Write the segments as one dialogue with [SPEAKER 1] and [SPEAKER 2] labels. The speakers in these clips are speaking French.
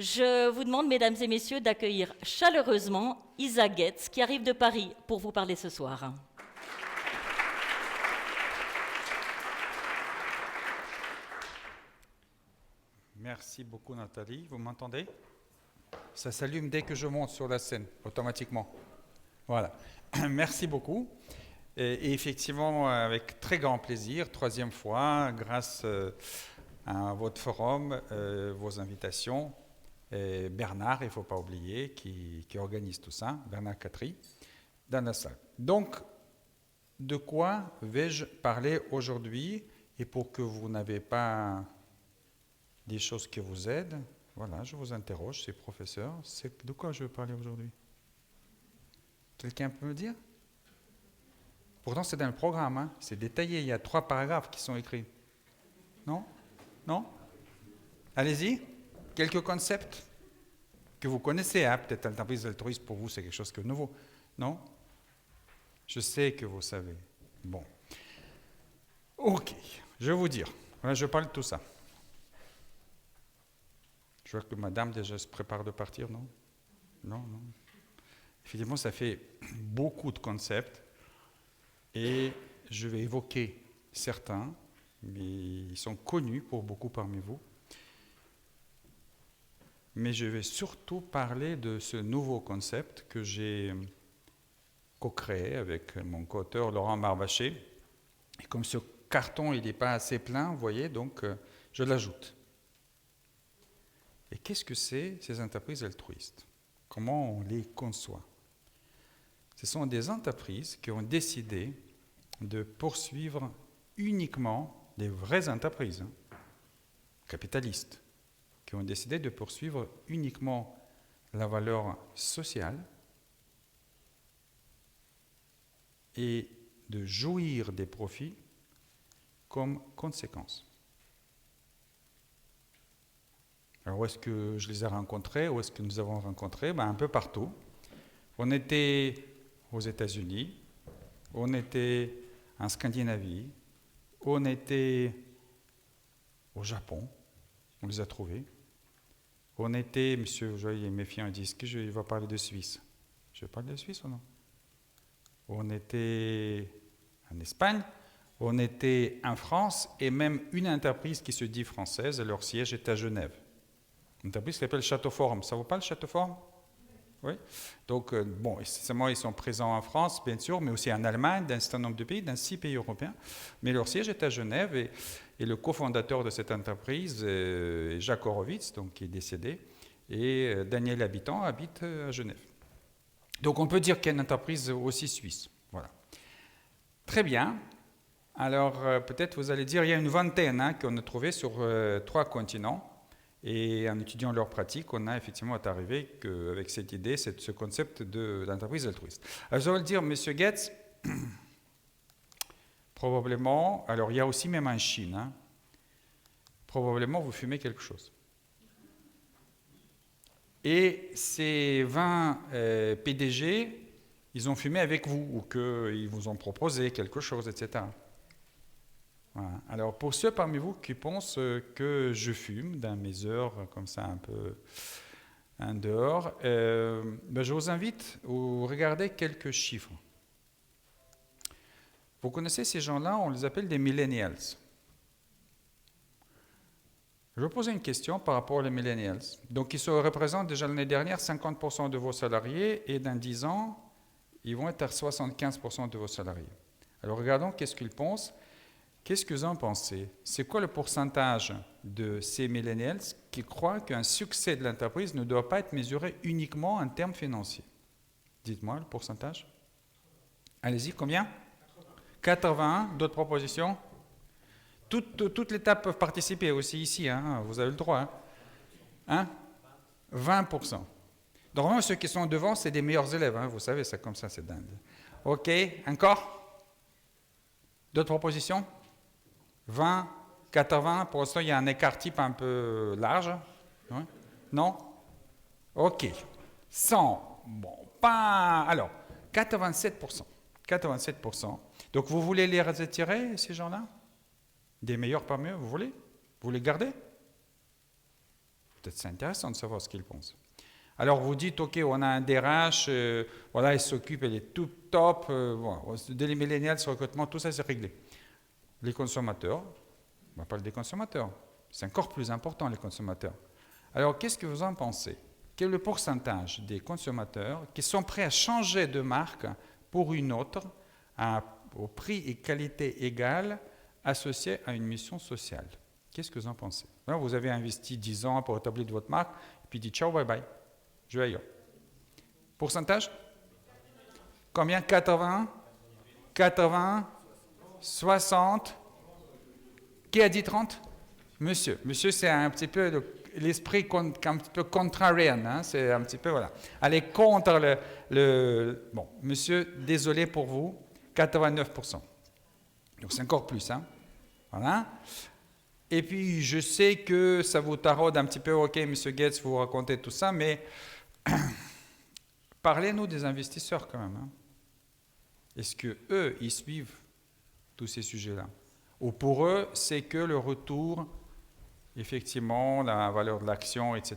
[SPEAKER 1] Je vous demande, mesdames et messieurs, d'accueillir chaleureusement Isa Getz, qui arrive de Paris pour vous parler ce soir.
[SPEAKER 2] Merci beaucoup Nathalie, vous m'entendez? Ça s'allume dès que je monte sur la scène, automatiquement. Voilà, merci beaucoup. Et effectivement, avec très grand plaisir, troisième fois, grâce à votre forum, vos invitations, et Bernard, il ne faut pas oublier, qui organise tout ça, Bernard Catry, dans la salle. Donc, de quoi vais-je parler aujourd'hui? Et pour que vous n'avez pas des choses qui vous aident, voilà, je vous interroge, c'est professeur, c'est de quoi je vais parler aujourd'hui? Quelqu'un peut me dire? Pourtant, c'est dans le programme, hein, c'est détaillé, il y a 3 paragraphes qui sont écrits. Non? Non? Allez-y, quelques concepts que vous connaissez, hein, peut-être l'entreprise altruiste pour vous, c'est quelque chose de nouveau. Non? Je sais que vous savez. Bon. Ok, je vais vous dire. Voilà, je parle de tout ça. Je vois que madame déjà se prépare de partir, non? Non, non. Effectivement, ça fait beaucoup de concepts et je vais évoquer certains, mais ils sont connus pour beaucoup parmi vous. Mais je vais surtout parler de ce nouveau concept que j'ai co-créé avec mon co-auteur Laurent Barbaché. Et comme ce carton il n'est pas assez plein, vous voyez, donc je l'ajoute. Et qu'est-ce que c'est ces entreprises altruistes? Comment on les conçoit? Ce sont des entreprises qui ont décidé de poursuivre uniquement des vraies entreprises, capitalistes, qui ont décidé de poursuivre uniquement la valeur sociale et de jouir des profits comme conséquence. Alors où est-ce que je les ai rencontrés? Où est-ce que nous avons rencontrés? Un peu partout. On était aux États-Unis, on était en Scandinavie, on était au Japon, on les a trouvés. On était, monsieur, je voyais méfiant, il dit, est-ce que je vais parler de Suisse? Je vais parler de Suisse ou non? On était en Espagne, on était en France, et même une entreprise qui se dit française, leur siège est à Genève. Une entreprise qui s'appelle Château Forum. Ça ne vaut pas le Château Forum? Oui. Donc, bon, essentiellement, ils sont présents en France, bien sûr, mais aussi en Allemagne, dans un certain nombre de pays, dans 6 pays européens. Mais leur siège est à Genève, et le cofondateur de cette entreprise, Jacques Horowitz, donc, qui est décédé, et Daniel Habitant habite à Genève. Donc, on peut dire qu'il y a une entreprise aussi suisse. Voilà. Très bien. Alors, peut-être vous allez dire, il y a une vingtaine qu'on a trouvé sur 3 continents. Et en étudiant leurs pratiques, on a effectivement arrivé avec cette idée, ce concept d'entreprise altruiste. Alors je vais le dire, monsieur Getz, probablement, alors il y a aussi même en Chine, probablement vous fumez quelque chose. Et ces 20 PDG, ils ont fumé avec vous, ou qu'ils vous ont proposé quelque chose, etc. Voilà. Alors pour ceux parmi vous qui pensent que je fume dans mes heures comme ça un peu en dehors, je vous invite à regarder quelques chiffres. Vous connaissez ces gens-là, on les appelle des millennials. Je vais poser une question par rapport aux millennials. Donc ils se représentent déjà l'année dernière 50% de vos salariés et dans 10 ans, ils vont être à 75% de vos salariés. Alors regardons qu'est-ce qu'ils pensent. Qu'est-ce que vous en pensez? C'est quoi le pourcentage de ces millennials qui croient qu'un succès de l'entreprise ne doit pas être mesuré uniquement en termes financiers? Dites-moi le pourcentage. Allez-y, combien? 81. D'autres propositions? Toutes les tables peuvent participer aussi ici, vous avez le droit. 20%. Normalement, ceux qui sont devant, c'est des meilleurs élèves, vous savez, c'est comme ça, c'est dingue. Ok, encore? D'autres propositions? 20, 80, pour l'instant, il y a un écart type un peu large. Ouais. Non? Ok. 100. Bon, pas... Alors, 87%. 87%. Donc, vous voulez les retirer, ces gens-là? Des meilleurs parmi eux, vous voulez? Vous les gardez? Peut-être c'est intéressant de savoir ce qu'ils pensent. Alors vous dites, ok, on a un DRH, voilà, il s'occupe, il est tout top, bon, dès les millénials, ce recrutement, tout ça c'est réglé. Les consommateurs, on parle des consommateurs, c'est encore plus important les consommateurs. Alors qu'est-ce que vous en pensez? Quel est le pourcentage des consommateurs qui sont prêts à changer de marque pour une autre au prix et qualité égale associés à une mission sociale? Qu'est-ce que vous en pensez? Alors, vous avez investi 10 ans pour établir votre marque, et puis dites ciao, bye bye, je vais ailleurs. Pourcentage? Combien? 80? 80? 60? Qui a dit 30? Monsieur. Monsieur, c'est un petit peu l'esprit un petit peu contrarian, hein? C'est un petit peu, voilà. Aller contre Bon, monsieur, désolé pour vous, 89%. Donc c'est encore plus, hein? Voilà. Et puis, je sais que ça vous taraude un petit peu, ok, monsieur Gates, vous racontez tout ça, mais parlez-nous des investisseurs quand même. Hein. Est-ce qu'eux, ils suivent tous ces sujets-là? Ou pour eux, c'est que le retour, effectivement, la valeur de l'action, etc.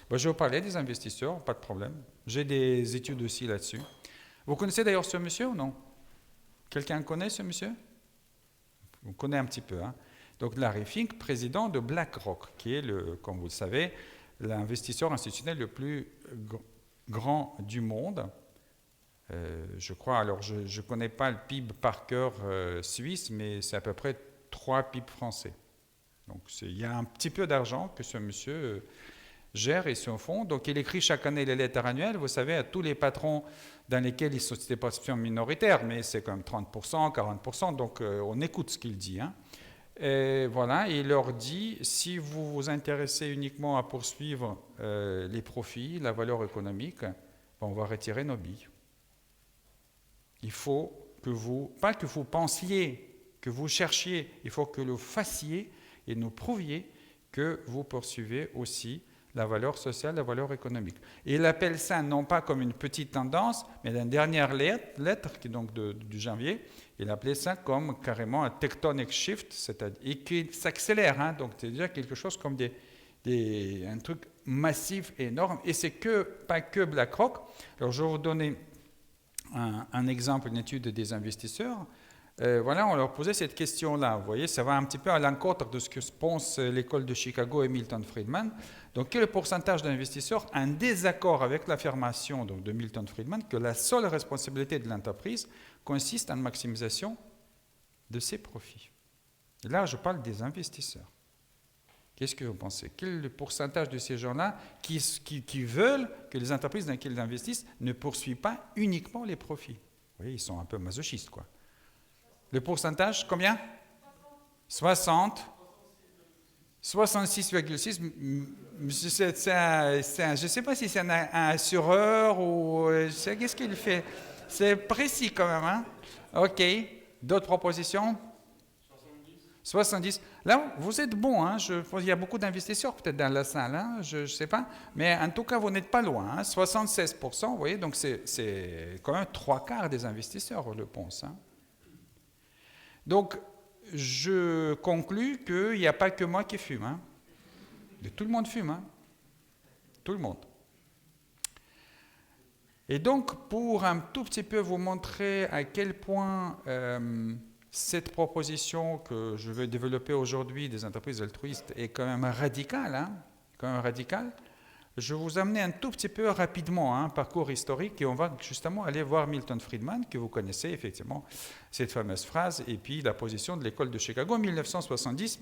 [SPEAKER 2] Bon, je vais vous parler des investisseurs, pas de problème. J'ai des études aussi là-dessus. Vous connaissez d'ailleurs ce monsieur ou non? Quelqu'un connaît ce monsieur? Vous connaissez un petit peu, hein? Donc Larry Fink, président de BlackRock, qui est, comme vous le savez, l'investisseur institutionnel le plus grand du monde. Je crois, alors je ne connais pas le PIB par cœur suisse, mais c'est à peu près 3 PIB français. Donc il y a un petit peu d'argent que ce monsieur gère et son fonds. Donc il écrit chaque année les lettres annuelles, vous savez, à tous les patrons dans lesquels ils sont des participations minoritaires, mais c'est comme 30%, 40%, donc on écoute ce qu'il dit. Hein. Et voilà, il leur dit, si vous vous intéressez uniquement à poursuivre les profits, la valeur économique, on va retirer nos billes. Il faut que vous, pas que vous pensiez, que vous cherchiez, il faut que vous fassiez et nous prouviez que vous poursuivez aussi la valeur sociale, la valeur économique. Et il appelle ça non pas comme une petite tendance, mais la dernière lettre qui est donc du janvier, il appelait ça comme carrément un tectonic shift, et qui s'accélère. Hein, donc c'est déjà quelque chose comme un truc massif et énorme. Et c'est pas que BlackRock. Alors je vais vous donner un exemple, une étude des investisseurs. Voilà, on leur posait cette question-là. Vous voyez, ça va un petit peu à l'encontre de ce que pense l'école de Chicago et Milton Friedman. Donc, quel est le pourcentage d'investisseurs en désaccord avec l'affirmation de Milton Friedman que la seule responsabilité de l'entreprise consiste en maximisation de ses profits? Et là, je parle des investisseurs. Qu'est-ce que vous pensez? Quel est le pourcentage de ces gens-là qui veulent que les entreprises dans lesquelles ils investissent ne poursuivent pas uniquement les profits? Vous voyez, ils sont un peu masochistes, quoi. Le pourcentage, combien? 60. 66,6. Je ne sais pas si c'est un assureur ou... Qu'est-ce qu'il fait? C'est précis quand même. Hein? OK. D'autres propositions? 70. Là, vous êtes bon. Hein? Il y a beaucoup d'investisseurs peut-être dans la salle. Hein? Je ne sais pas. Mais en tout cas, vous n'êtes pas loin. Hein? 76%, vous voyez. Donc, c'est quand même 3/4 des investisseurs, je pense. Hein? Donc, je conclus qu'il n'y a pas que moi qui fume. Hein. Tout le monde fume. Hein. Tout le monde. Et donc, pour un tout petit peu vous montrer à quel point cette proposition que je veux développer aujourd'hui des entreprises altruistes est quand même radicale, je vais vous amener un tout petit peu rapidement un parcours historique et on va justement aller voir Milton Friedman, que vous connaissez effectivement, cette fameuse phrase, et puis la position de l'école de Chicago en 1970.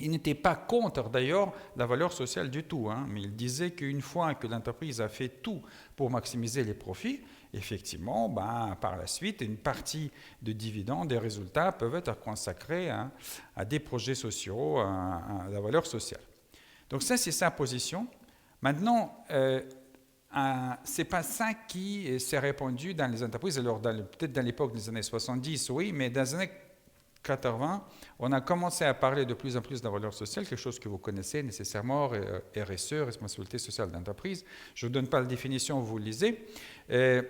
[SPEAKER 2] Il n'était pas contre d'ailleurs la valeur sociale du tout, hein, mais il disait qu'une fois que l'entreprise a fait tout pour maximiser les profits, effectivement, par la suite, une partie de dividendes, des résultats peuvent être consacrés à des projets sociaux, à la valeur sociale. Donc ça, c'est sa position. Maintenant, ce n'est pas ça qui s'est répandu dans les entreprises. Alors, peut-être dans l'époque des années 70, oui, mais dans les années 80, on a commencé à parler de plus en plus de la valeur sociale, quelque chose que vous connaissez nécessairement, RSE, responsabilité sociale d'entreprise. Je ne vous donne pas la définition, vous lisez. Il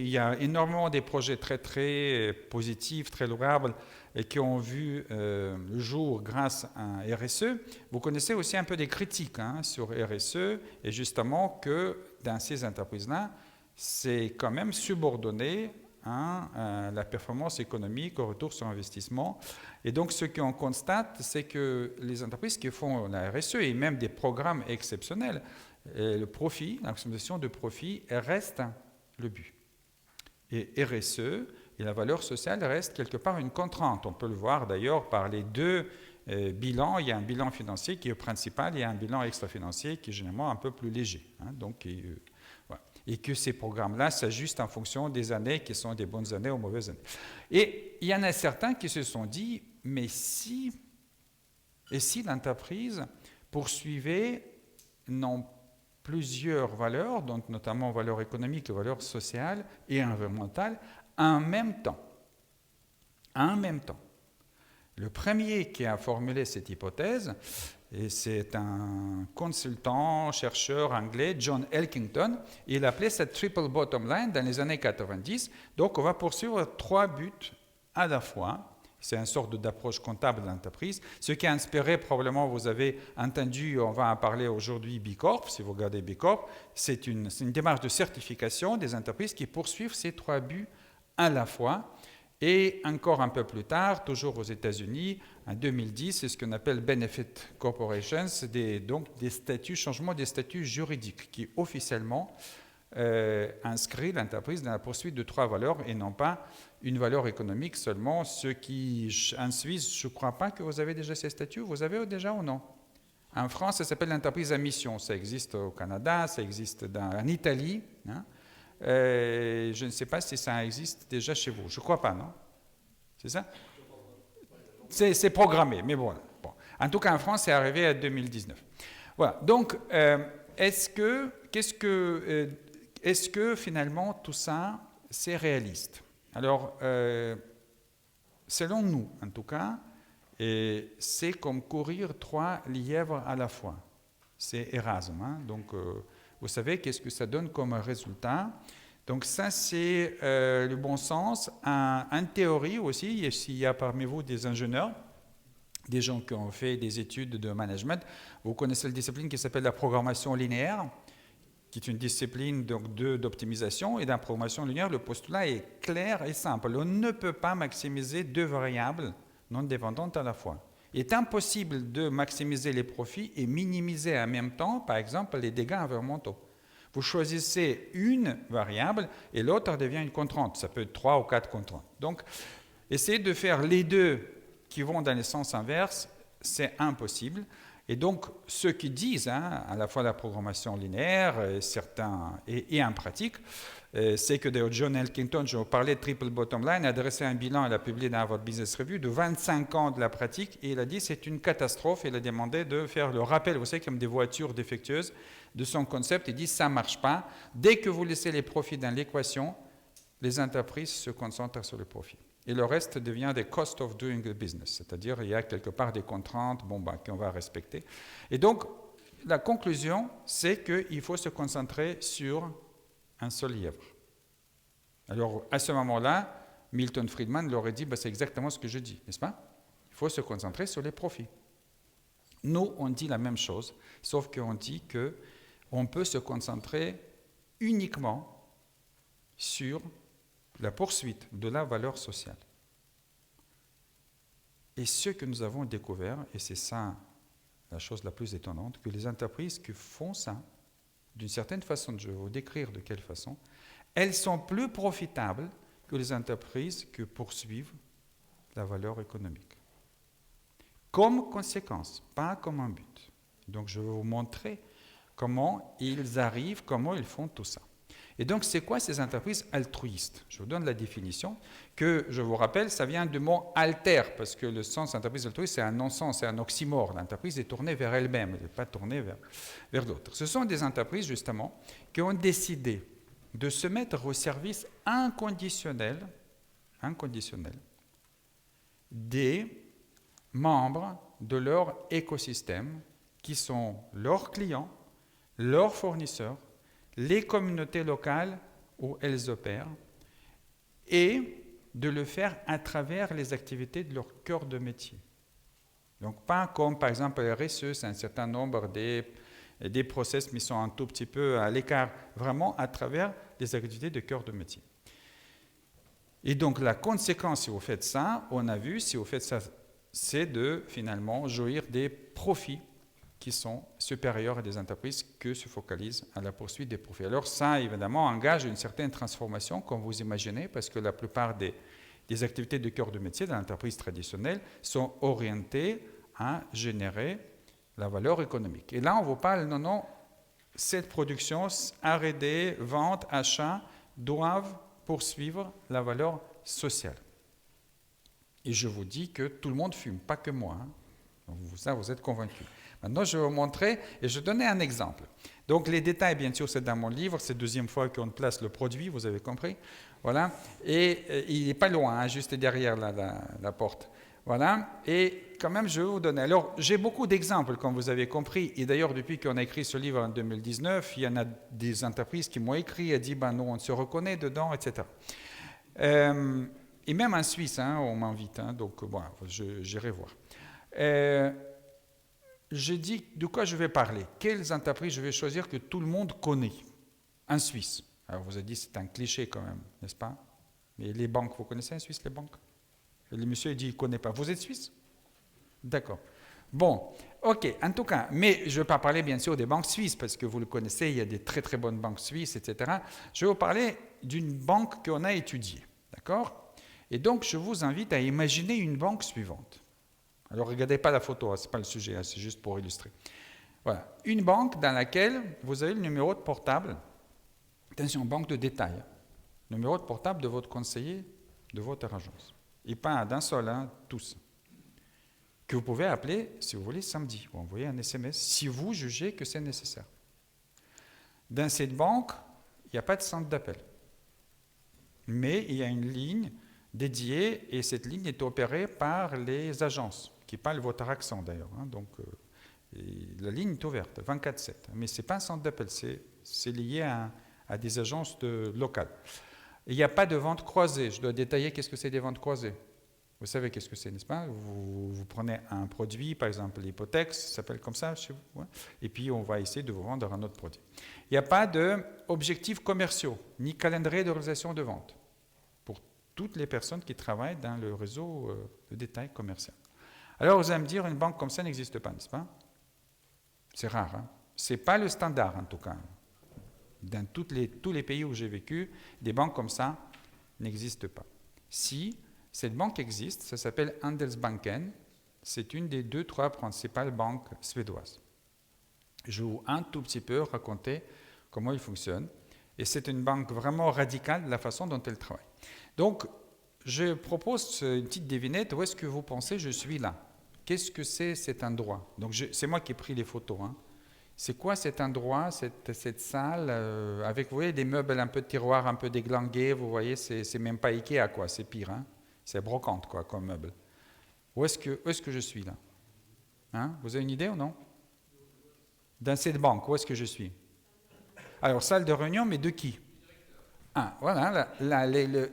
[SPEAKER 2] y a énormément de projets très, très positifs, très louables, et qui ont vu le jour grâce à RSE. Vous connaissez aussi un peu des critiques sur RSE, et justement que dans ces entreprises-là, c'est quand même subordonné la performance économique au retour sur investissement. Et donc, ce qu'on constate, c'est que les entreprises qui font la RSE et même des programmes exceptionnels, le profit, la maximisation de profit reste le but. Et RSE et la valeur sociale restent quelque part une contrainte. On peut le voir d'ailleurs par les deux bilans. Il y a un bilan financier qui est principal, il y a un bilan extra-financier qui est généralement un peu plus léger. Et que ces programmes-là s'ajustent en fonction des années qui sont des bonnes années ou mauvaises années. Et il y en a certains qui se sont dit, mais si l'entreprise poursuivait non plusieurs valeurs, donc notamment valeurs économiques, valeurs sociales et environnementales, en même temps. Le premier qui a formulé cette hypothèse, et c'est un consultant, chercheur anglais, John Elkington. Il appelait ça triple bottom line dans les années 90. Donc, on va poursuivre 3 buts à la fois. C'est une sorte d'approche comptable de l'entreprise. Ce qui a inspiré, probablement, vous avez entendu, on va en parler aujourd'hui, B Corp. Si vous regardez B Corp, c'est une démarche de certification des entreprises qui poursuivent ces 3 buts à la fois. Et encore un peu plus tard, toujours aux États-Unis, en 2010, c'est ce qu'on appelle Benefit Corporations, donc des statuts, changement des statuts juridiques qui officiellement inscrit l'entreprise dans la poursuite de 3 valeurs et non pas une valeur économique seulement. Ce qui, en Suisse, je ne crois pas que vous avez déjà ces statuts. Vous avez déjà ou non? En France, ça s'appelle l'entreprise à mission. Ça existe au Canada, ça existe en Italie. Je ne sais pas si ça existe déjà chez vous. Je ne crois pas, non? C'est ça? C'est programmé, mais voilà. Bon. En tout cas, en France, c'est arrivé en 2019. Voilà. Donc, est-ce que finalement tout ça, c'est réaliste? Alors, selon nous, en tout cas, c'est comme courir 3 lièvres à la fois. C'est Erasme. Donc, vous savez qu'est-ce que ça donne comme résultat? Donc ça, c'est le bon sens. En théorie aussi, s'il y a parmi vous des ingénieurs, des gens qui ont fait des études de management, vous connaissez la discipline qui s'appelle la programmation linéaire, qui est une discipline d'optimisation. Et dans la programmation linéaire, le postulat est clair et simple. On ne peut pas maximiser 2 variables non dépendantes à la fois. Il est impossible de maximiser les profits et minimiser en même temps, par exemple, les dégâts environnementaux. Vous choisissez une variable et l'autre devient une contrainte. Ça peut être 3 ou 4 contraintes. Donc, essayer de faire les deux qui vont dans le sens inverse, c'est impossible. Et donc, ceux qui disent, à la fois la programmation linéaire, et en pratique, c'est que d'ailleurs John Elkington, je vous parlais de Triple Bottom Line, a dressé un bilan, il a publié dans Harvard Business Review, de 25 ans de la pratique, et il a dit que c'est une catastrophe. Il a demandé de faire le rappel, vous savez, comme des voitures défectueuses, de son concept. Il dit ça ne marche pas. Dès que vous laissez les profits dans l'équation, les entreprises se concentrent sur le profit. Et le reste devient des cost of doing the business, c'est-à-dire il y a quelque part des contraintes qu'on va respecter. Et donc, la conclusion, c'est qu'il faut se concentrer sur un seul lièvre. Alors, à ce moment-là, Milton Friedman leur aurait dit, c'est exactement ce que je dis, n'est-ce pas? Il faut se concentrer sur les profits. Nous, on dit la même chose, sauf qu'on dit qu'on peut se concentrer uniquement sur la poursuite de la valeur sociale. Et ce que nous avons découvert, et c'est ça la chose la plus étonnante, que les entreprises qui font ça, d'une certaine façon, je vais vous décrire de quelle façon, elles sont plus profitables que les entreprises qui poursuivent la valeur économique. Comme conséquence, pas comme un but. Donc je vais vous montrer comment ils arrivent, comment ils font tout ça. Et donc, c'est quoi ces entreprises altruistes? Je vous donne la définition, que je vous rappelle, ça vient du mot alter, parce que le sens entreprise altruiste, c'est un non-sens, c'est un oxymore. L'entreprise est tournée vers elle-même, elle n'est pas tournée vers d'autres. Ce sont des entreprises, justement, qui ont décidé de se mettre au service inconditionnel des membres de leur écosystème qui sont leurs clients, leurs fournisseurs, les communautés locales où elles opèrent et de le faire à travers les activités de leur cœur de métier. Donc pas comme par exemple le RSE, c'est un certain nombre des process mais sont un tout petit peu à l'écart, vraiment à travers les activités de cœur de métier. Et donc la conséquence, si vous faites ça, on a vu, si vous faites ça, c'est de finalement jouir des profits qui sont supérieurs à des entreprises que se focalisent à la poursuite des profits. Alors ça, évidemment, engage une certaine transformation, comme vous imaginez, parce que la plupart des activités de cœur de métier dans l'entreprise traditionnelle sont orientées à générer la valeur économique. Et là, on vous parle, non, cette production, R&D, vente, achat, doivent poursuivre la valeur sociale. Et je vous dis que tout le monde fume, pas que moi. Hein. Donc ça, vous êtes convaincus. Maintenant, je vais vous montrer, et je vais donner un exemple. Donc, les détails, bien sûr, c'est dans mon livre. C'est la deuxième fois qu'on place le produit, vous avez compris. Voilà. Et il n'est pas loin, hein, juste derrière la porte. Voilà. Et quand même, je vais vous donner. Alors, j'ai beaucoup d'exemples, comme vous avez compris. Et d'ailleurs, depuis qu'on a écrit ce livre en 2019, il y en a des entreprises qui m'ont écrit et dit, ben non, on se reconnaît dedans, etc. Et même en Suisse, hein, on m'invite. Hein, donc, bon, j'irai voir. J'ai dit de quoi je vais parler. Quelles entreprises je vais choisir que tout le monde connaît en Suisse. Alors, vous avez dit, c'est un cliché quand même, n'est-ce pas? Mais les banques, vous connaissez en Suisse les banques? Le monsieur il dit, il ne connaît pas. Vous êtes suisse? D'accord. Bon, ok, en tout cas, mais je ne vais pas parler bien sûr des banques suisses, parce que vous le connaissez, il y a des très très bonnes banques suisses, etc. Je vais vous parler d'une banque qu'on a étudiée, d'accord? Et donc, je vous invite à imaginer une banque suivante. Alors, regardez pas la photo, hein, ce n'est pas le sujet, hein, c'est juste pour illustrer. Voilà, une banque dans laquelle vous avez le numéro de portable, attention, banque de détail, numéro de portable de votre conseiller, de votre agence. Et pas d'un seul, hein, tous. Que vous pouvez appeler, si vous voulez, samedi, ou envoyer un SMS, si vous jugez que c'est nécessaire. Dans cette banque, il n'y a pas de centre d'appel. Mais il y a une ligne dédiée, et cette ligne est opérée par les agences, qui parlent votre accent d'ailleurs. Hein, donc, la ligne est ouverte, 24/7. Mais ce n'est pas un centre d'appel, c'est lié à des agences locales. Il n'y a pas de vente croisée. Je dois détailler qu'est-ce que c'est des ventes croisées. Vous savez qu'est-ce que c'est, n'est-ce pas? Vous prenez un produit, par exemple l'hypothèque, ça s'appelle comme ça chez vous, ouais, et puis on va essayer de vous vendre un autre produit. Il n'y a pas d'objectifs commerciaux, ni calendrier de réalisation de vente pour toutes les personnes qui travaillent dans le réseau de détail commercial. Alors vous allez me dire, une banque comme ça n'existe pas, n'est-ce pas? C'est rare, hein? Ce n'est pas le standard en tout cas. Dans tous les pays où j'ai vécu, des banques comme ça n'existent pas. Si cette banque existe, ça s'appelle Handelsbanken, c'est une des 2-3 principales banques suédoises. Je vais un tout petit peu raconter comment il fonctionne, et c'est une banque vraiment radicale de la façon dont elle travaille. Donc, je propose une petite devinette, où est-ce que vous pensez je suis là? Qu'est-ce que c'est cet endroit? Donc, c'est moi qui ai pris les photos, hein. C'est quoi cet endroit, cette salle, avec, vous voyez, des meubles un peu de tiroirs, un peu déglingués, vous voyez, c'est même pas Ikea, quoi, c'est pire, hein, c'est brocante, quoi, comme meuble. Où est-ce que je suis, là? Hein? Vous avez une idée ou non? Dans cette banque, où est-ce que je suis? Alors, salle de réunion, mais de qui? Ah, voilà,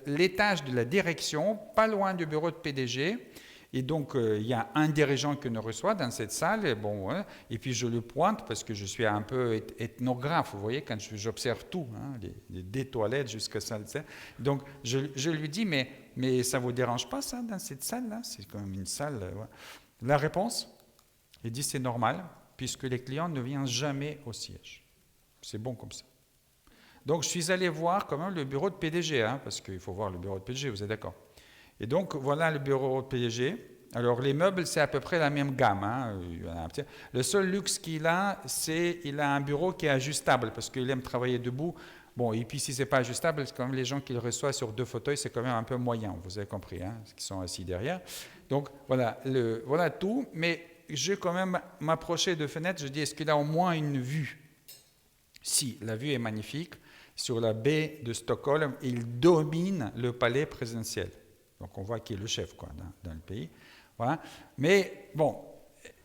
[SPEAKER 2] l'étage de la direction, pas loin du bureau de PDG. Et donc, il y a un dirigeant que nous reçoit dans cette salle, et, bon, ouais, et puis je le pointe parce que je suis un peu ethnographe, vous voyez, quand j'observe tout, hein, des toilettes jusqu'à ça. Donc, je lui dis, mais ça ne vous dérange pas, ça, dans cette salle-là? C'est quand même une salle. Ouais. La réponse, il dit, c'est normal, puisque les clients ne viennent jamais au siège. C'est bon comme ça. Donc, je suis allé voir quand même le bureau de PDG, hein, parce qu'il faut voir le bureau de PDG, vous êtes d'accord? Et donc, voilà le bureau de PDG. Alors, les meubles, c'est à peu près la même gamme. Hein. Le seul luxe qu'il a, c'est qu'il a un bureau qui est ajustable, parce qu'il aime travailler debout. Bon, et puis, si ce n'est pas ajustable, c'est quand même les gens qu'il reçoit sur 2 fauteuils, c'est quand même un peu moyen, vous avez compris, hein, qui sont assis derrière. Donc, voilà tout. Mais je vais quand même m'approcher de fenêtre. Je dis, est-ce qu'il a au moins une vue? Si, la vue est magnifique. Sur la baie de Stockholm, il domine le palais présidentiel. Donc on voit qui est le chef dans le pays. Voilà. Mais bon,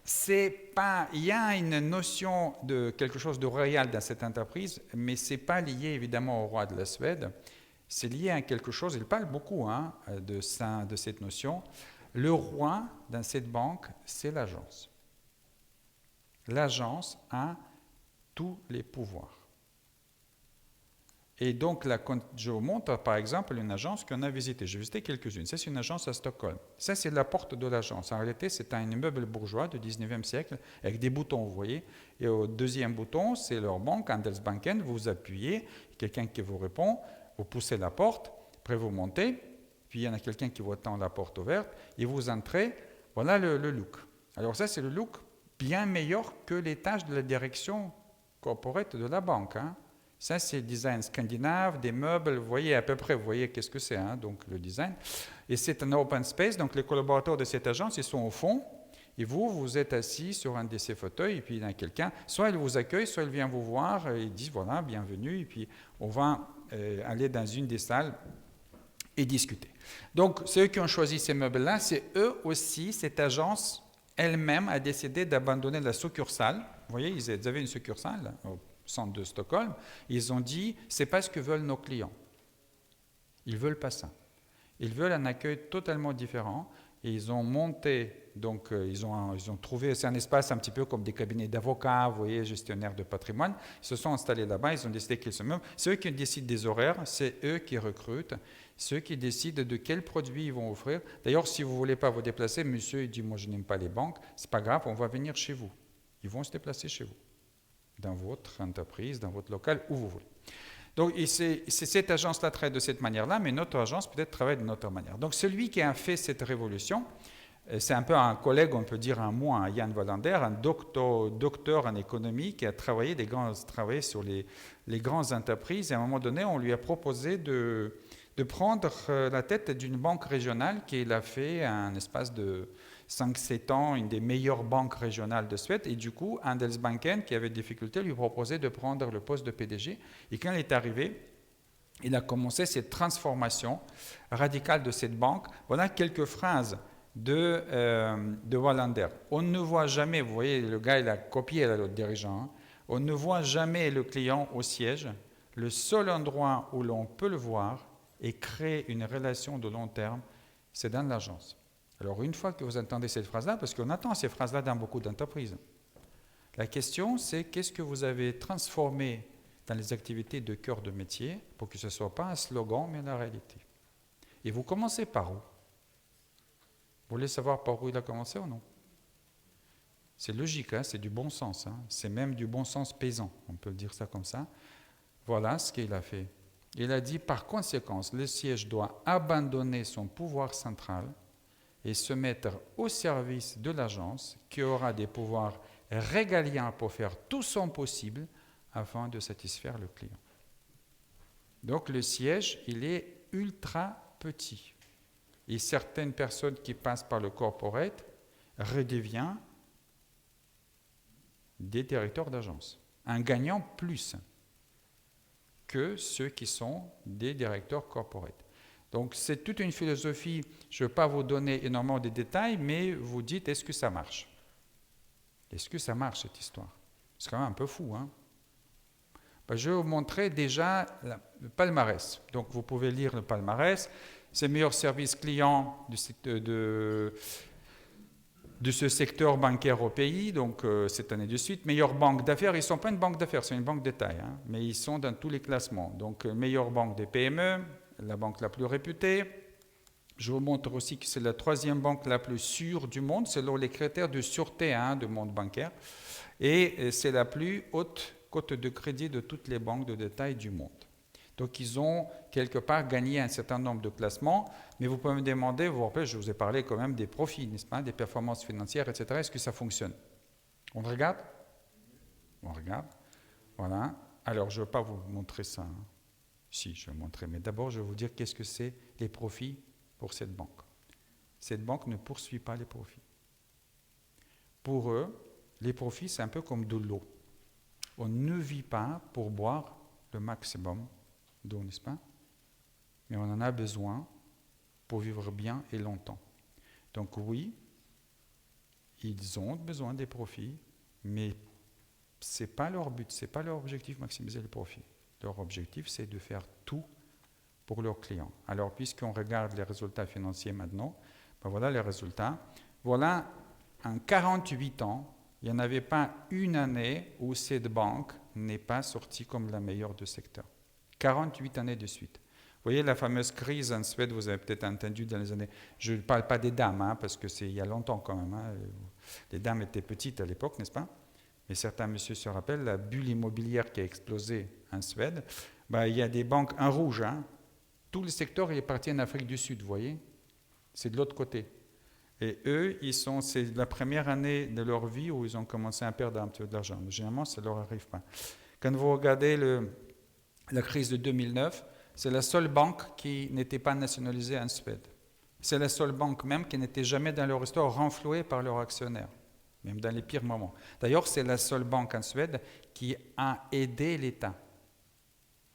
[SPEAKER 2] c'est pas, il y a une notion de quelque chose de royal dans cette entreprise, mais ce n'est pas lié évidemment au roi de la Suède. C'est lié à quelque chose, il parle beaucoup de cette notion. Le roi dans cette banque, c'est l'agence. L'agence a tous les pouvoirs. Et donc, là, quand je vous montre, par exemple, une agence qu'on a visitée. J'ai visité quelques-unes. Ça, c'est une agence à Stockholm. Ça, c'est la porte de l'agence. En réalité, c'est un immeuble bourgeois du 19e siècle avec des boutons, vous voyez. Et au deuxième bouton, c'est leur banque, Handelsbanken. Vous appuyez, quelqu'un qui vous répond, vous poussez la porte, après vous montez, puis il y en a quelqu'un qui vous attend la porte ouverte, et vous entrez. Voilà le look. Alors ça, c'est le look bien meilleur que l'étage de la direction corporate de la banque, hein. Ça, c'est le design scandinave, des meubles, vous voyez à peu près, vous voyez qu'est-ce que c'est, hein, donc le design. Et c'est un open space, donc les collaborateurs de cette agence, ils sont au fond, et vous êtes assis sur un de ces fauteuils, et puis il y a quelqu'un, soit il vous accueille, soit il vient vous voir, et il dit voilà, bienvenue, et puis on va aller dans une des salles et discuter. Donc, ceux qui ont choisi ces meubles-là, c'est eux aussi, cette agence elle-même a décidé d'abandonner la succursale. Vous voyez, ils avaient une succursale au centre de Stockholm. Ils ont dit, c'est pas ce que veulent nos clients. Ils veulent pas ça. Ils veulent un accueil totalement différent. Et ils ont monté, donc ils ont trouvé, c'est un espace un petit peu comme des cabinets d'avocats, vous voyez, gestionnaires de patrimoine. Ils se sont installés là-bas, ils ont décidé qu'ils se meublent. C'est eux qui décident des horaires, c'est eux qui recrutent, c'est eux qui décident de quels produits ils vont offrir. D'ailleurs, si vous ne voulez pas vous déplacer, monsieur, il dit, moi je n'aime pas les banques, c'est pas grave, on va venir chez vous. Ils vont se déplacer chez vous, dans votre entreprise, dans votre local, où vous voulez. Donc, c'est cette agence-là travaille de cette manière-là, mais notre agence peut-être travaille d'une autre manière. Donc, celui qui a fait cette révolution, c'est un peu un collègue, on peut dire un moi, un Jan Wallander, un docteur en économie qui a travaillé sur les grandes entreprises. Et à un moment donné, on lui a proposé de prendre la tête d'une banque régionale qu'il a fait un espace de 5-7 ans, une des meilleures banques régionales de Suède. Et du coup, Handelsbanken, qui avait des difficultés, lui proposait de prendre le poste de PDG. Et quand il est arrivé, il a commencé cette transformation radicale de cette banque. Voilà quelques phrases de Wallander. On ne voit jamais, vous voyez, le gars, il a copié le dirigeant, hein. On ne voit jamais le client au siège. Le seul endroit où l'on peut le voir et créer une relation de long terme, c'est dans l'agence. Alors, une fois que vous entendez cette phrase-là, parce qu'on entend ces phrases-là dans beaucoup d'entreprises, la question, c'est qu'est-ce que vous avez transformé dans les activités de cœur de métier pour que ce ne soit pas un slogan, mais la réalité. Et vous commencez par où? Vous voulez savoir par où il a commencé ou non? C'est logique, hein, c'est du bon sens, hein, c'est même du bon sens paysan, on peut le dire ça comme ça. Voilà ce qu'il a fait. Il a dit, par conséquent, le siège doit abandonner son pouvoir central et se mettre au service de l'agence qui aura des pouvoirs régaliens pour faire tout son possible afin de satisfaire le client. Donc le siège, il est ultra petit. Et certaines personnes qui passent par le corporate redeviennent des directeurs d'agence, en gagnant plus que ceux qui sont des directeurs corporate. Donc c'est toute une philosophie, je ne vais pas vous donner énormément de détails, mais vous dites, est-ce que ça marche? Est-ce que ça marche cette histoire? C'est quand même un peu fou, hein? Je vais vous montrer déjà le palmarès. Donc vous pouvez lire le palmarès. C'est le meilleur service client de ce secteur bancaire au pays, donc cette année de suite. Meilleure banque d'affaires, ils ne sont pas une banque d'affaires, c'est une banque de taille, hein, mais ils sont dans tous les classements. Donc meilleure banque des PME, la banque la plus réputée. Je vous montre aussi que c'est la 3e banque la plus sûre du monde, selon les critères de sûreté du monde bancaire. Et c'est la plus haute cote de crédit de toutes les banques de détail du monde. Donc ils ont quelque part gagné un certain nombre de classements, mais vous pouvez me demander, vous vous rappelez, je vous ai parlé quand même des profits, n'est-ce pas, des performances financières, etc. Est-ce que ça fonctionne? On regarde? On regarde. Voilà. Alors je ne vais pas vous montrer ça, hein. Si, je vais vous montrer, mais d'abord je vais vous dire qu'est-ce que c'est les profits pour cette banque. Cette banque ne poursuit pas les profits. Pour eux, les profits, c'est un peu comme de l'eau. On ne vit pas pour boire le maximum d'eau, n'est-ce pas? Mais on en a besoin pour vivre bien et longtemps. Donc oui, ils ont besoin des profits, mais ce n'est pas leur but, ce n'est pas leur objectif maximiser les profits. Leur objectif, c'est de faire tout pour leurs clients. Alors, puisqu'on regarde les résultats financiers maintenant, ben voilà les résultats. Voilà, en 48 ans, il n'y en avait pas une année où cette banque n'est pas sortie comme la meilleure du secteur. 48 années de suite. Vous voyez la fameuse crise en Suède, vous avez peut-être entendu dans les années... Je ne parle pas des dames, parce que c'est il y a longtemps quand même. Les dames étaient petites à l'époque, n'est-ce pas? Mais certains messieurs se rappellent, la bulle immobilière qui a explosé en Suède, il y a des banques en rouge. Tout le secteur est parti en Afrique du Sud, vous voyez? C'est de l'autre côté. Et eux, c'est la première année de leur vie où ils ont commencé à perdre un petit peu d'argent. Mais généralement, ça ne leur arrive pas. Quand vous regardez la crise de 2009, c'est la seule banque qui n'était pas nationalisée en Suède. C'est la seule banque même qui n'était jamais dans leur histoire renflouée par leurs actionnaires, même dans les pires moments. D'ailleurs, c'est la seule banque en Suède qui a aidé l'État.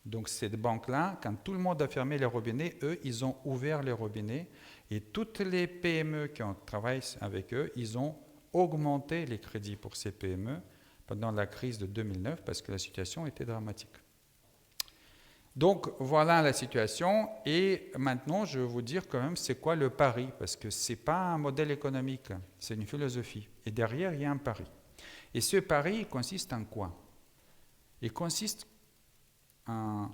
[SPEAKER 2] Donc cette banque-là, quand tout le monde a fermé les robinets, eux, ils ont ouvert les robinets et toutes les PME qui ont travaillé avec eux, ils ont augmenté les crédits pour ces PME pendant la crise de 2009 parce que la situation était dramatique. Donc voilà la situation et maintenant je vais vous dire quand même c'est quoi le pari parce que ce n'est pas un modèle économique, c'est une philosophie et derrière il y a un pari. Et ce pari il consiste en quoi? Il consiste en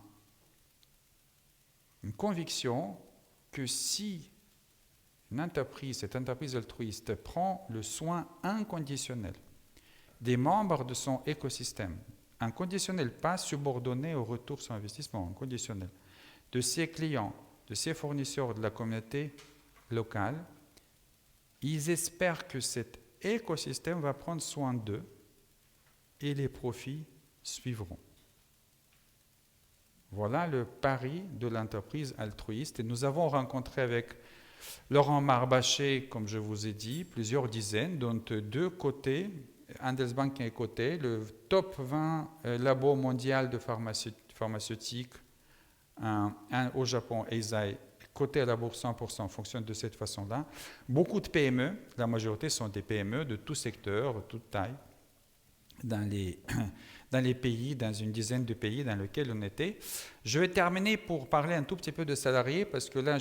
[SPEAKER 2] une conviction que si cette entreprise altruiste prend le soin inconditionnel des membres de son écosystème, inconditionnel, pas subordonné au retour sur investissement, inconditionnel, de ses clients, de ses fournisseurs de la communauté locale, ils espèrent que cet écosystème va prendre soin d'eux et les profits suivront. Voilà le pari de l'entreprise altruiste. Et nous avons rencontré avec Laurent Marbaché, comme je vous ai dit, plusieurs dizaines, dont 2 côtés. Handelsbanken est coté, le top 20 labo mondial de pharmaceutique au Japon, Eisai, coté à la bourse 100%, fonctionne de cette façon-là. Beaucoup de PME, la majorité sont des PME de tout secteur, de toute taille, dans les pays, dans une dizaine de pays dans lesquels on était. Je vais terminer pour parler un tout petit peu de salariés, parce que là,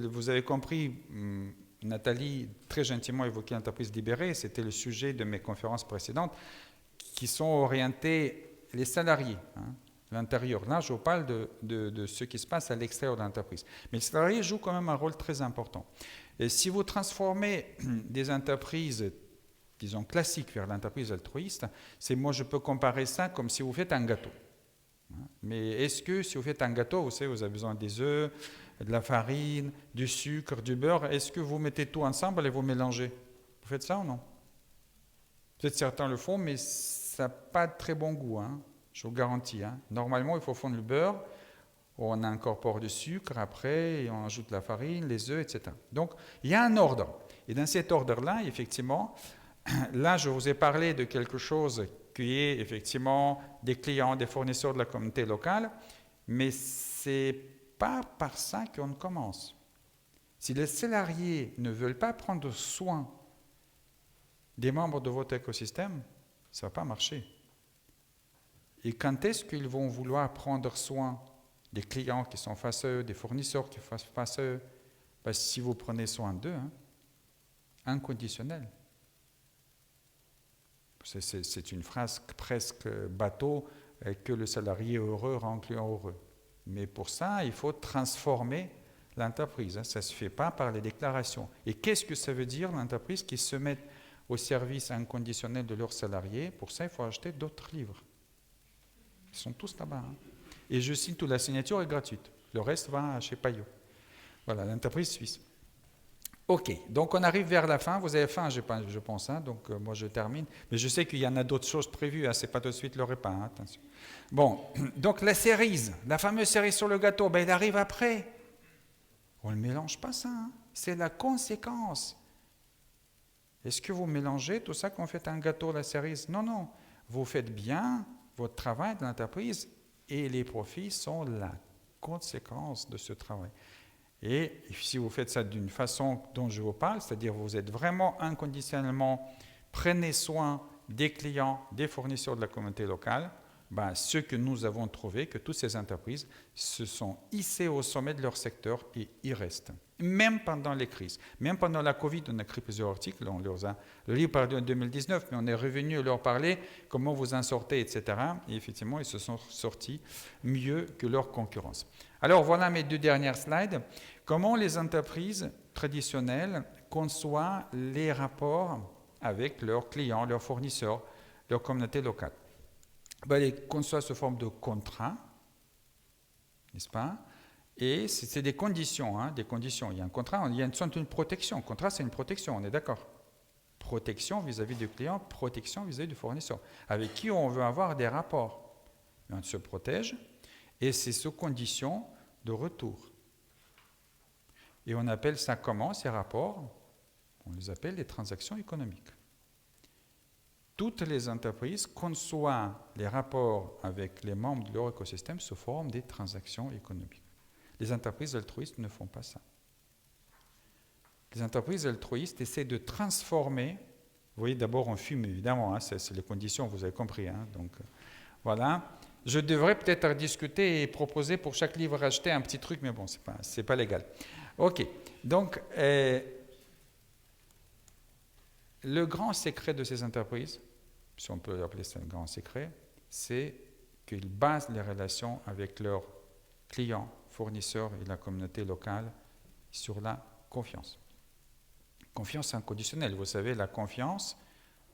[SPEAKER 2] vous avez compris, Nathalie très gentiment évoqué l'entreprise libérée, c'était le sujet de mes conférences précédentes, qui sont orientées les salariés, l'intérieur. Là, je vous parle de ce qui se passe à l'extérieur de l'entreprise. Mais les salariés jouent quand même un rôle très important. Et si vous transformez des entreprises, disons classiques, vers l'entreprise altruiste, moi je peux comparer ça comme si vous faites un gâteau. Mais est-ce que si vous faites un gâteau, vous savez, vous avez besoin des œufs, de la farine, du sucre, du beurre, est-ce que vous mettez tout ensemble et vous mélangez? Vous faites ça ou non? Peut-être certains le font, mais ça n'a pas de très bon goût, je vous garantis. Normalement, il faut fondre le beurre, on incorpore du sucre après, et on ajoute la farine, les œufs, etc. Donc, il y a un ordre. Et dans cet ordre-là, effectivement, là, je vous ai parlé de quelque chose qui est effectivement des clients, des fournisseurs de la communauté locale, mais ce n'est pas par ça qu'on commence. Si les salariés ne veulent pas prendre soin des membres de votre écosystème, ça ne va pas marcher. Et quand est-ce qu'ils vont vouloir prendre soin des clients qui sont face à eux, des fournisseurs qui sont face à eux? Si vous prenez soin d'eux, inconditionnel. C'est une phrase presque bateau, que le salarié heureux rend le client heureux. Mais pour ça, il faut transformer l'entreprise. Ça ne se fait pas par les déclarations. Et qu'est-ce que ça veut dire, l'entreprise qui se met au service inconditionnel de leurs salariés? Pour ça, il faut acheter d'autres livres. Ils sont tous là-bas. Et je cite, la signature est gratuite. Le reste va chez Payot. Voilà, l'entreprise suisse. Ok, donc on arrive vers la fin. Vous avez faim, je pense, donc moi je termine. Mais je sais qu'il y en a d'autres choses prévues, c'est pas tout de suite le repas, attention. Bon, donc la cerise, la fameuse cerise sur le gâteau, elle arrive après. On ne mélange pas ça, c'est la conséquence. Est-ce que vous mélangez tout ça quand vous faites un gâteau, la cerise? Non, vous faites bien votre travail de l'entreprise et les profits sont la conséquence de ce travail. Et si vous faites ça d'une façon dont je vous parle, c'est-à-dire vous êtes vraiment inconditionnellement, prenez soin des clients, des fournisseurs de la communauté locale, ben, ce que nous avons trouvé, que toutes ces entreprises se sont hissées au sommet de leur secteur et y restent. Même pendant les crises. Même pendant la Covid, on a écrit plusieurs articles, le livre parle en 2019, mais on est revenu leur parler, comment vous en sortez, etc. Et effectivement, ils se sont sortis mieux que leur concurrence. Alors voilà mes 2 dernières slides. Comment les entreprises traditionnelles conçoivent les rapports avec leurs clients, leurs fournisseurs, leur communauté locale. Ben, les conçoivent sous forme de contrat, n'est-ce pas? Et c'est des conditions, hein, des conditions. Il y a un contrat, il y a une protection. Le contrat, c'est une protection, on est d'accord? Protection vis-à-vis du client, protection vis-à-vis du fournisseur, avec qui on veut avoir des rapports. Et on se protège, et c'est sous condition de retour. Et on appelle ça comment, ces rapports? On les appelle les transactions économiques. Toutes les entreprises conçoivent les rapports avec les membres de leur écosystème sous forme des transactions économiques. Les entreprises altruistes ne font pas ça. Les entreprises altruistes essaient de transformer, vous voyez, d'abord on fume évidemment, hein, c'est les conditions, vous avez compris. Hein, donc voilà. Je devrais peut-être discuter et proposer pour chaque livre acheter un petit truc, mais bon, c'est pas légal. Ok, donc le grand secret de ces entreprises, si on peut appeler ça un grand secret, c'est qu'ils basent les relations avec leurs clients, fournisseurs et la communauté locale sur la confiance. Confiance inconditionnelle. Vous savez, la confiance,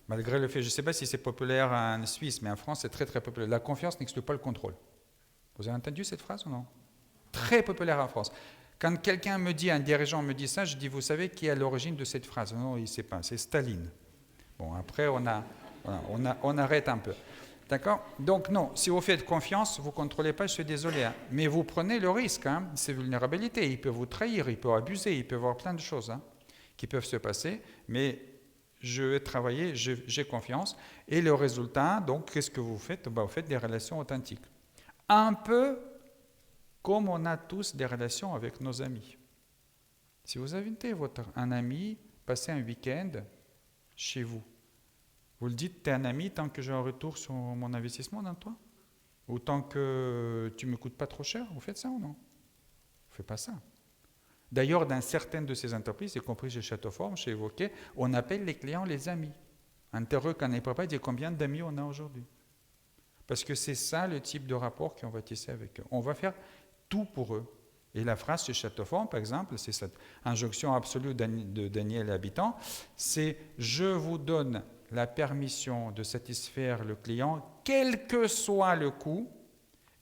[SPEAKER 2] malgré le fait, je ne sais pas si c'est populaire en Suisse, mais en France, c'est très très populaire. La confiance n'exclut pas le contrôle. Vous avez entendu cette phrase ou non? Très populaire en France. Quand quelqu'un me dit, un dirigeant me dit ça, je dis, vous savez qui est à l'origine de cette phrase? Non, il ne sait pas, c'est Staline. Bon, après, on arrête un peu. D'accord? Donc non, si vous faites confiance, vous ne contrôlez pas, je suis désolé. Hein, mais vous prenez le risque, hein, c'est vulnérabilité. Il peut vous trahir, il peut abuser, il peut y avoir plein de choses hein, qui peuvent se passer. Mais je vais travailler, j'ai confiance. Et le résultat, donc, qu'est-ce que vous faites? Vous faites des relations authentiques. Un peu comme on a tous des relations avec nos amis. Si vous invitez un ami passer un week-end chez vous, vous le dites, tu es un ami tant que j'ai un retour sur mon investissement dans toi? Ou tant que tu ne me coûtes pas trop cher? Vous faites ça ou non? Vous ne faites pas ça. D'ailleurs, dans certaines de ces entreprises, y compris chez Châteauforme, chez Évoqué, on appelle les clients les amis. Interroge quand on n'est pas, dit combien d'amis on a aujourd'hui. Parce que c'est ça le type de rapport qu'on va tisser avec eux. On va faire tout pour eux. Et la phrase chez Châteauforme, par exemple, c'est cette injonction absolue de Daniel Habitant, c'est « Je vous donne la permission de satisfaire le client, quel que soit le coût,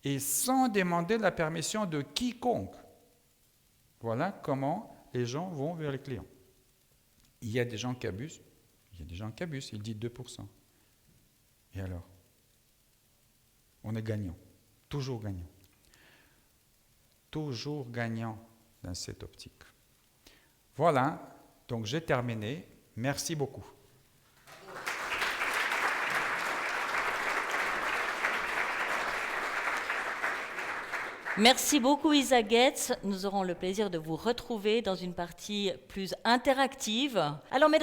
[SPEAKER 2] et sans demander la permission de quiconque. » Voilà comment les gens vont vers les clients. Il y a des gens qui abusent, il dit 2%. Et alors? On est gagnant, toujours gagnant. Toujours gagnant dans cette optique. Voilà, donc j'ai terminé. Merci beaucoup.
[SPEAKER 1] Merci beaucoup Isa Getz. Nous aurons le plaisir de vous retrouver dans une partie plus interactive. Alors,